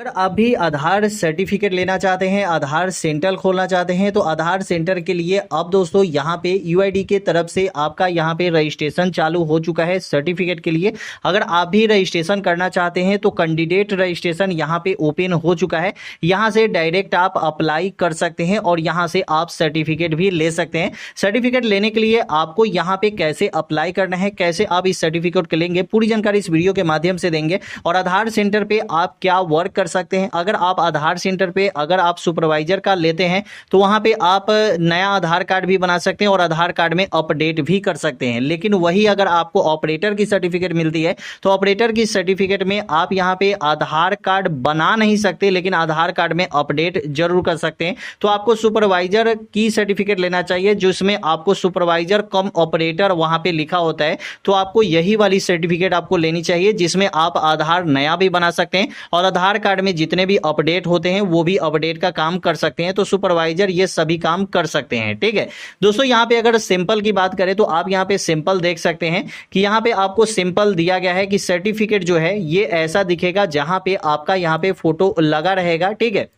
अगर आप भी आधार सर्टिफिकेट लेना चाहते हैं, आधार सेंटर खोलना चाहते हैं, तो आधार सेंटर के लिए अब दोस्तों यहाँ पे यूआईडी के तरफ से आपका यहाँ पे रजिस्ट्रेशन चालू हो चुका है सर्टिफिकेट के लिए। अगर आप भी रजिस्ट्रेशन करना चाहते हैं तो कैंडिडेट रजिस्ट्रेशन यहाँ पे ओपन हो चुका है। यहाँ से डायरेक्ट आप अप्लाई कर सकते हैं और यहाँ से आप सर्टिफिकेट भी ले सकते हैं। सर्टिफिकेट लेने के लिए आपको यहाँ पे कैसे अप्लाई करना है, कैसे आप इस सर्टिफिकेट को लेंगे, पूरी जानकारी इस वीडियो के माध्यम से देंगे। और आधार सेंटर पे आप क्या वर्क कर सकते हैं, अगर आप आधार सेंटर पे अगर आप सुपरवाइजर का लेते हैं तो वहां पे आप नया आधार कार्ड भी बना सकते हैं और आधार कार्ड में अपडेट भी कर सकते हैं। लेकिन वही अगर आपको ऑपरेटर की सर्टिफिकेट मिलती है तो ऑपरेटर की सर्टिफिकेट में आप यहां पे आधार कार्ड बना नहीं सकते, लेकिन आधार कार्ड में अपडेट जरूर कर सकते हैं। तो आपको सुपरवाइजर की सर्टिफिकेट लेना चाहिए जिसमें आपको सुपरवाइजर कम ऑपरेटर वहां पे लिखा होता है। तो आपको यही वाली सर्टिफिकेट आपको लेनी चाहिए जिसमें आप आधार नया भी बना सकते हैं और आधार कार्ड में जितने भी अपडेट होते हैं वो भी अपडेट का काम कर सकते हैं। तो सुपरवाइजर ये सभी काम कर सकते हैं। ठीक है दोस्तों, यहाँ पे अगर सिंपल की बात करें तो आप यहाँ पे सिंपल देख सकते हैं कि यहाँ पे आपको सिंपल दिया गया है कि सर्टिफिकेट जो है ये ऐसा दिखेगा जहां पे आपका यहाँ पे फोटो लगा रहेगा। ठीक है,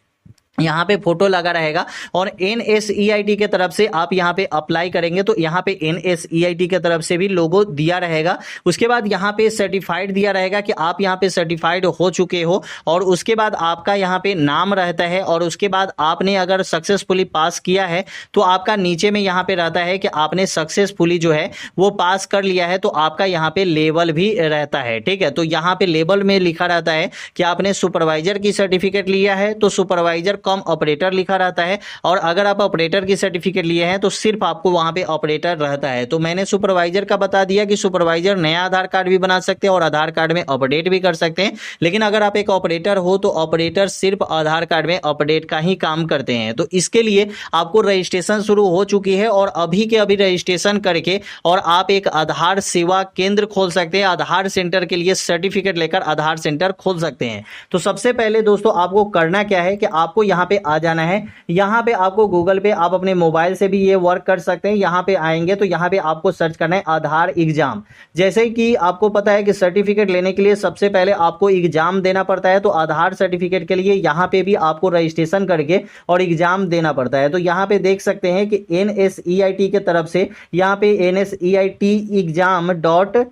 यहाँ पे फोटो लगा रहेगा और NSEIT के तरफ से आप यहाँ पे अप्लाई करेंगे तो यहाँ पे NSEIT के तरफ से भी लोगो दिया रहेगा। उसके बाद यहाँ पे सर्टिफाइड दिया रहेगा कि आप यहाँ पे सर्टिफाइड हो चुके हो और उसके बाद आपका यहाँ पे नाम रहता है और उसके बाद आपने अगर सक्सेसफुली पास किया है तो आपका नीचे में यहाँ पे रहता है कि आपने सक्सेसफुली जो है वो पास कर लिया है, तो आपका यहाँ पे लेवल भी रहता है। ठीक है, तो यहाँ पे लेवल में लिखा रहता है कि आपने सुपरवाइजर की सर्टिफिकेट लिया है तो सुपरवाइजर कम ऑपरेटर लिखा रहता है, और अगर आप ऑपरेटर की सर्टिफिकेट लिए हैं तो सिर्फ आपको वहां पे ऑपरेटर रहता है। तो मैंने सुपरवाइजर का बता दिया कि सुपरवाइजर नया आधार कार्ड भी बना सकते हैं और आधार कार्ड में अपडेट भी कर सकते हैं। लेकिन अगर आप एक ऑपरेटर हो तो ऑपरेटर सिर्फ आधार कार्ड में अपडेट का ही काम करते हैं। तो इसके लिए आपको रजिस्ट्रेशन शुरू हो चुकी है और अभी के अभी रजिस्ट्रेशन करके और आप एक आधार सेवा केंद्र खोल सकते हैं। आधार सेंटर के लिए सर्टिफिकेट लेकर आधार सेंटर खोल सकते हैं। तो सबसे पहले दोस्तों आपको करना क्या है कि आपको यहाँ पे आ जाना है। यहाँ पे आपको गूगल पे आप अपने मोबाइल से भी ये वर्क कर सकते हैं। यहाँ पे आएंगे तो यहाँ पे आपको सर्च करना है आधार एग्जाम। जैसे कि आपको पता है कि सर्टिफिकेट लेने के लिए सबसे पहले आपको एग्जाम देना पड़ता है, तो आधार सर्टिफिकेट के लिए यहाँ पे भी आपको रजिस्ट्रेशन करके और एग्जाम देना पड़ता है। तो यहाँ पे देख सकते हैं कि NSEIT के तरफ से यहाँ पे NSEITexam.com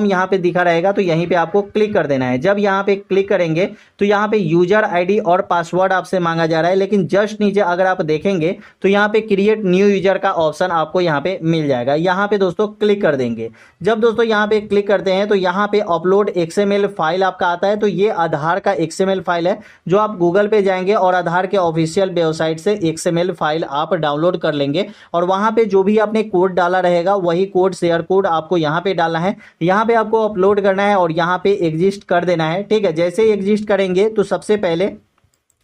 यहाँ पे दिखा रहेगा, तो यहीं पे आपको क्लिक कर देना है। जब यहाँ पे क्लिक करेंगे तो यहाँ पे यूजर आईडी और पासवर्ड आपसे मांगा जा रहा है, लेकिन जस्ट नीचे अगर आप देखेंगे तो यहाँ पे क्रिएट न्यू यूजर का ऑप्शन आपको यहाँ पे मिल जाएगा। यहाँ पे दोस्तों क्लिक कर देंगे। जब दोस्तों यहाँ पे क्लिक करते हैं तो यहाँ पे अपलोड XML फाइल आपका आता है। तो ये आधार का XML फाइल है जो आप गूगल पे जाएंगे और आधार के ऑफिशियल वेबसाइट से XML फाइल आप डाउनलोड कर लेंगे और वहां पे जो भी आपने कोड डाला रहेगा वही कोड शेयर कोड आपको यहाँ पे डालना है। यहाँ पे आपको अपलोड करना है और यहाँ पे एग्जिस्ट कर देना है। ठीक है, जैसे ही एग्जिस्ट करेंगे तो सबसे पहले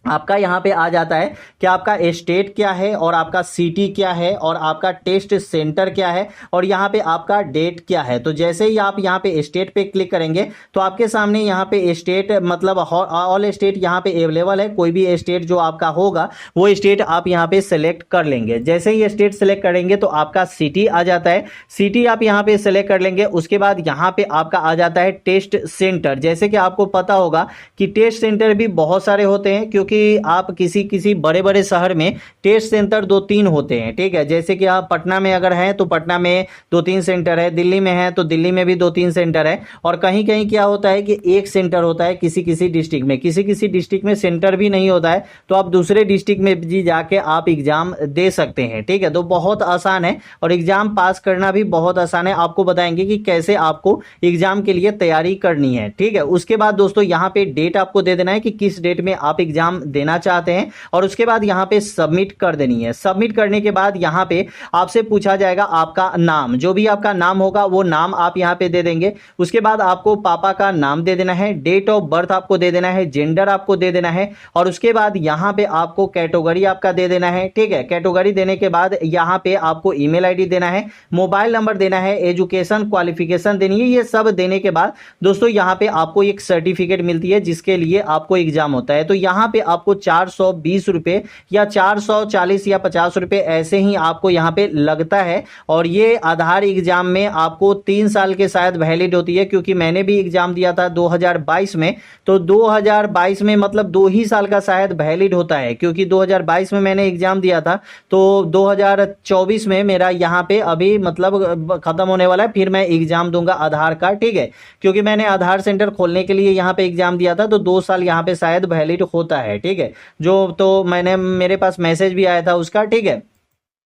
आपका यहाँ पे आ जाता है कि आपका स्टेट क्या है और आपका सिटी क्या है और आपका टेस्ट सेंटर क्या है और यहाँ पे आपका डेट क्या है। तो जैसे ही आप यहाँ पे स्टेट पे क्लिक करेंगे तो आपके सामने यहाँ पे स्टेट मतलब ऑल स्टेट यहाँ पे अवेलेबल है। कोई भी स्टेट जो आपका होगा वो स्टेट आप यहाँ पे सेलेक्ट कर लेंगे। जैसे ही स्टेट सेलेक्ट करेंगे तो आपका सिटी आ जाता है। सिटी आप यहाँ पे सेलेक्ट कर लेंगे। उसके बाद यहाँ पे आपका आ जाता है टेस्ट सेंटर। जैसे कि आपको पता होगा कि टेस्ट सेंटर भी बहुत सारे होते हैं, क्योंकि आप किसी बड़े बड़े शहर में टेस्ट सेंटर 2-3 होते हैं। ठीक है, जैसे कि आप पटना में अगर हैं तो पटना में 2-3 सेंटर है, दिल्ली में है तो दिल्ली में भी 2-3 सेंटर है, और कहीं कहीं क्या होता है कि एक सेंटर होता है किसी डिस्ट्रिक्ट में। किसी डिस्ट्रिक्ट में सेंटर भी नहीं होता है तो आप दूसरे डिस्ट्रिक्ट में भी जाके आप एग्जाम दे सकते हैं। ठीक है, तो बहुत आसान है और एग्जाम पास करना भी बहुत आसान है। आपको बताएंगे कि कैसे आपको एग्जाम के लिए तैयारी करनी है। ठीक है, उसके बाद दोस्तों यहाँ पे डेट आपको दे देना है कि किस डेट में आप एग्जाम देना चाहते हैं और उसके बाद यहाँ पे सबमिट कर देनी है। सबमिट करने के बाद यहाँ पे आपसे पूछा जाएगा आपका नाम, जो भी आपका नाम होगा वो नाम आप यहाँ पे दे देंगे। उसके बाद आपको पापा का नाम दे देना है, डेट ऑफ बर्थ आपको दे देना है, जेंडर आपको दे देना है और उसके बाद यहाँ पे आपको कैटेगरी आपका दे देना है। ठीक है, कैटेगरी देने के बाद यहाँ पे आपको ईमेल आईडी देना है, मोबाइल नंबर देना है, एजुकेशन क्वालिफिकेशन देनी है। ये सब देने के बाद दोस्तों यहाँ पे आपको एक सर्टिफिकेट मिलती है जिसके लिए आपको एग्जाम होता है। तो यहाँ पे आपको 420 रुपये या 440 या 50 रुपये ऐसे ही आपको यहाँ पे लगता है। और ये आधार एग्जाम में आपको 3 साल के शायद वैलिड होती है, क्योंकि मैंने भी एग्जाम दिया था 2022 में, तो 2022 में मतलब 2 ही साल का शायद वैलिड होता है, क्योंकि 2022 में मैंने एग्जाम दिया था तो 2024 में मेरा यहाँ पे अभी मतलब खत्म होने वाला है, फिर मैं एग्जाम दूंगा आधार का, ठीक है। क्योंकि मैंने आधार सेंटर खोलने के लिए यहाँ पे एग्जाम दिया था तो 2 साल यहाँ पे शायद वैलिड होता है, ठीक है। जो तो मेरे पास मैसेज भी आया था उसका, ठीक है।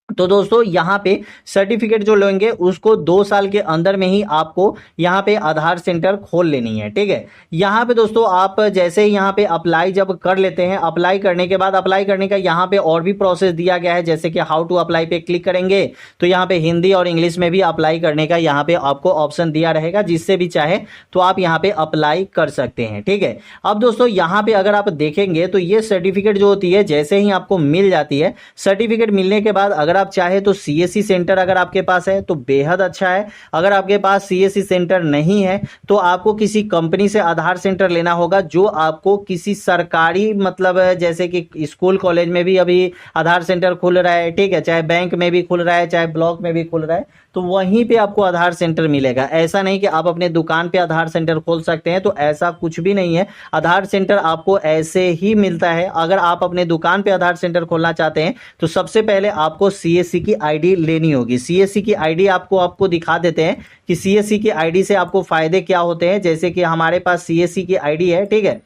तो दोस्तों यहाँ पे सर्टिफिकेट जो लेंगे उसको 2 साल के अंदर में ही आपको यहाँ पे आधार सेंटर खोल लेनी है, ठीक है। यहाँ पे दोस्तों आप जैसे ही यहाँ पे अप्लाई जब कर लेते हैं, अप्लाई करने के बाद अप्लाई करने का यहाँ पे और भी प्रोसेस दिया गया है, जैसे कि हाउ टू अप्लाई पे क्लिक करेंगे तो यहाँ पे हिंदी और इंग्लिश में भी अप्लाई करने का यहाँ पे आपको ऑप्शन दिया रहेगा, जिससे भी चाहे तो आप यहाँ पे अप्लाई कर सकते हैं, ठीक है। अब दोस्तों यहाँ पे अगर आप देखेंगे तो ये सर्टिफिकेट जो होती है जैसे ही आपको मिल जाती है, सर्टिफिकेट मिलने के बाद अगर आप चाहे तो सीएससी सेंटर अगर आपके पास है तो बेहद अच्छा है। अगर आपके पास सीएससी सेंटर नहीं है तो आपको किसी कंपनी से आधार सेंटर लेना होगा, जो आपको किसी सरकारी मतलब जैसे कि स्कूल कॉलेज में भी अभी आधार सेंटर खुल रहा है, ठीक है, चाहे बैंक में भी खुल रहा है, चाहे ब्लॉक में भी खुल रहा है, तो वहीं पे आपको आधार सेंटर मिलेगा। ऐसा नहीं कि आप अपने दुकान पे आधार सेंटर खोल सकते हैं, तो ऐसा कुछ भी नहीं है। आधार सेंटर आपको ऐसे ही मिलता है। अगर आप अपने दुकान पे आधार सेंटर खोलना चाहते हैं तो सबसे पहले आपको सीएससी की आईडी लेनी होगी। सीएससी की आईडी आपको दिखा देते हैं कि सीएससी की आईडी से आपको फायदे क्या होते हैं। जैसे कि हमारे पास सीएससी की आईडी है, ठीक है,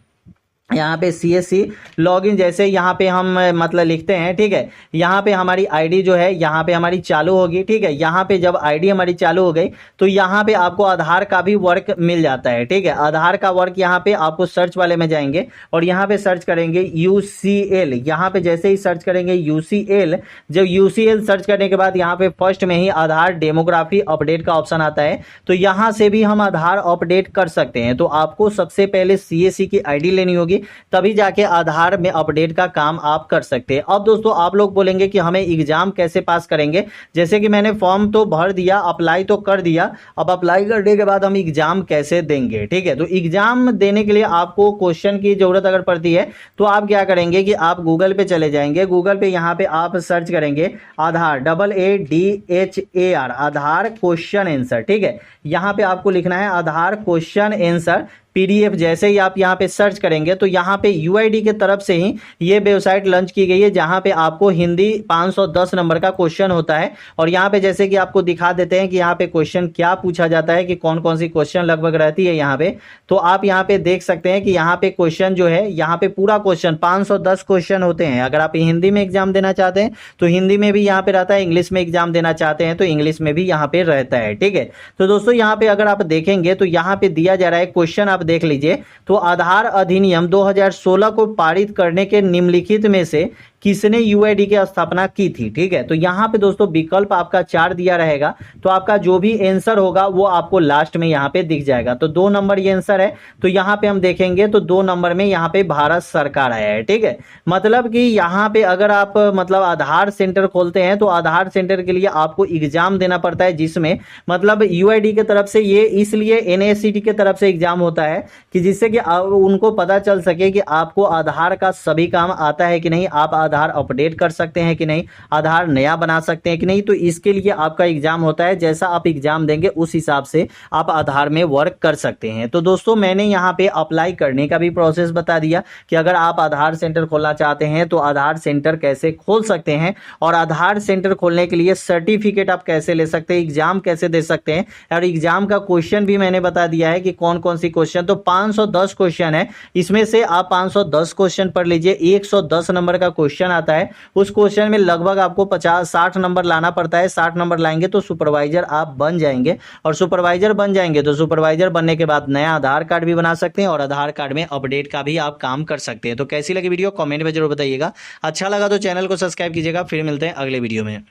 यहाँ पे सीएससी लॉगिन जैसे यहाँ पे हम मतलब लिखते हैं, ठीक है, यहाँ पे हमारी आईडी जो है यहाँ पे हमारी चालू होगी, ठीक है। यहाँ पे जब आईडी हमारी चालू हो गई तो यहाँ पे आपको आधार का भी वर्क मिल जाता है, ठीक है। आधार का वर्क यहाँ पे आपको सर्च वाले में जाएंगे और यहाँ पे सर्च करेंगे यूसीएल। यहाँ पे जैसे ही सर्च करेंगे यूसीएल, जब यूसीएल सर्च करने के बाद यहाँ पे फर्स्ट में ही आधार डेमोग्राफी अपडेट का ऑप्शन आता है, तो यहाँ से भी हम आधार अपडेट कर सकते हैं। तो आपको सबसे पहले सीएससी की आईडी लेनी होगी, तभी जाके आधार में अपडेट का काम आप कर सकते हैं। अब दोस्तों आप लोग बोलेंगे कि हमें एग्जाम कैसे पास करेंगे। जैसे कि मैंने फॉर्म तो भर दिया, अप्लाई तो कर दिया, अब अप्लाई करने के बाद हम एग्जाम कैसे देंगे, ठीक है। तो एग्जाम देने के लिए आपको क्वेश्चन की जरूरत अगर पड़ती है तो आप क्या करेंगे कि आप गूगल पे चले जाएंगे। गूगल पे यहाँ पे आप सर्च करेंगे आधार AADHAR आधार क्वेश्चन आंसर, ठीक है। यहाँ पे आपको लिखना है आधार क्वेश्चन आंसर पीडीएफ। जैसे ही आप यहाँ पे सर्च करेंगे तो यहाँ पे यूआईडी के तरफ से ही ये वेबसाइट लॉन्च की गई है, जहाँ पे आपको हिंदी 510 नंबर का क्वेश्चन होता है। और यहाँ पे जैसे कि आपको दिखा देते हैं कि यहाँ पे क्वेश्चन क्या पूछा जाता है, कि कौन कौन सी क्वेश्चन लगभग रहती है यहाँ पे। तो आप यहाँ पे देख सकते हैं कि यहाँ पे क्वेश्चन जो है, यहाँ पे पूरा क्वेश्चन 510 क्वेश्चन होते हैं। अगर आप हिंदी में एग्जाम देना चाहते हैं तो हिंदी में भी यहाँ पे रहता है, इंग्लिश में एग्जाम देना चाहते हैं तो इंग्लिश में भी यहाँ पे रहता है, ठीक है। तो दोस्तों यहाँ पे अगर आप देखेंगे तो यहाँ पे दिया जा रहा है क्वेश्चन, आप देख लीजिए। तो आधार अधिनियम 2016 को पारित करने के निम्नलिखित में से किसने यूआईडी की स्थापना की थी, ठीक है। तो यहाँ पे दोस्तों विकल्प आपका 4 दिया रहेगा, तो आपका जो भी आंसर होगा वो आपको लास्ट में यहाँ पे दिख जाएगा। तो 2 नंबर ये आंसर है, तो यहाँ पे हम देखेंगे तो 2 नंबर में यहाँ पे भारत सरकार आया है, ठीक है। मतलब कि यहाँ पे अगर आप मतलब आधार सेंटर खोलते हैं तो आधार सेंटर के लिए आपको एग्जाम देना पड़ता है, जिसमें मतलब यूआईडी की तरफ से ये इसलिए एनएससीटी की तरफ से एग्जाम होता है कि जिससे कि उनको पता चल सके कि आपको आधार का सभी काम आता है कि नहीं, आप आधार अपडेट कर सकते हैं कि नहीं, आधार नया बना सकते हैं कि नहीं। तो इसके लिए आपका एग्जाम होता है, जैसा आप एग्जाम देंगे उस हिसाब से आप आधार में वर्क कर सकते हैं। तो दोस्तों मैंने यहाँ पे अप्लाई करने का भी प्रोसेस बता दिया कि अगर आप आधार सेंटर खोलना चाहते हैं तो आधार सेंटर कैसे खोल सकते हैं, और आधार सेंटर खोलने के लिए सर्टिफिकेट आप कैसे ले सकते हैं, एग्जाम कैसे दे सकते हैं, और एग्जाम का क्वेश्चन भी मैंने बता दिया है कि कौन कौन सी क्वेश्चन। तो 510 क्वेश्चन है, इसमें से आप 510 क्वेश्चन पढ़ लीजिए। 110 नंबर का क्वेश्चन आता है, उस क्वेश्चन में लगभग आपको 50-60 नंबर लाना पड़ता है। 60 नंबर लाएंगे तो सुपरवाइजर आप बन जाएंगे, और सुपरवाइजर बन जाएंगे तो सुपरवाइजर बनने के बाद नया आधार कार्ड भी बना सकते हैं, और आधार कार्ड में अपडेट का भी आप काम कर सकते हैं। तो कैसी लगी वीडियो कमेंट में जरूर बताइएगा। अच्छा लगा तो चैनल को सब्सक्राइब कीजिएगा। फिर मिलते हैं अगले वीडियो में।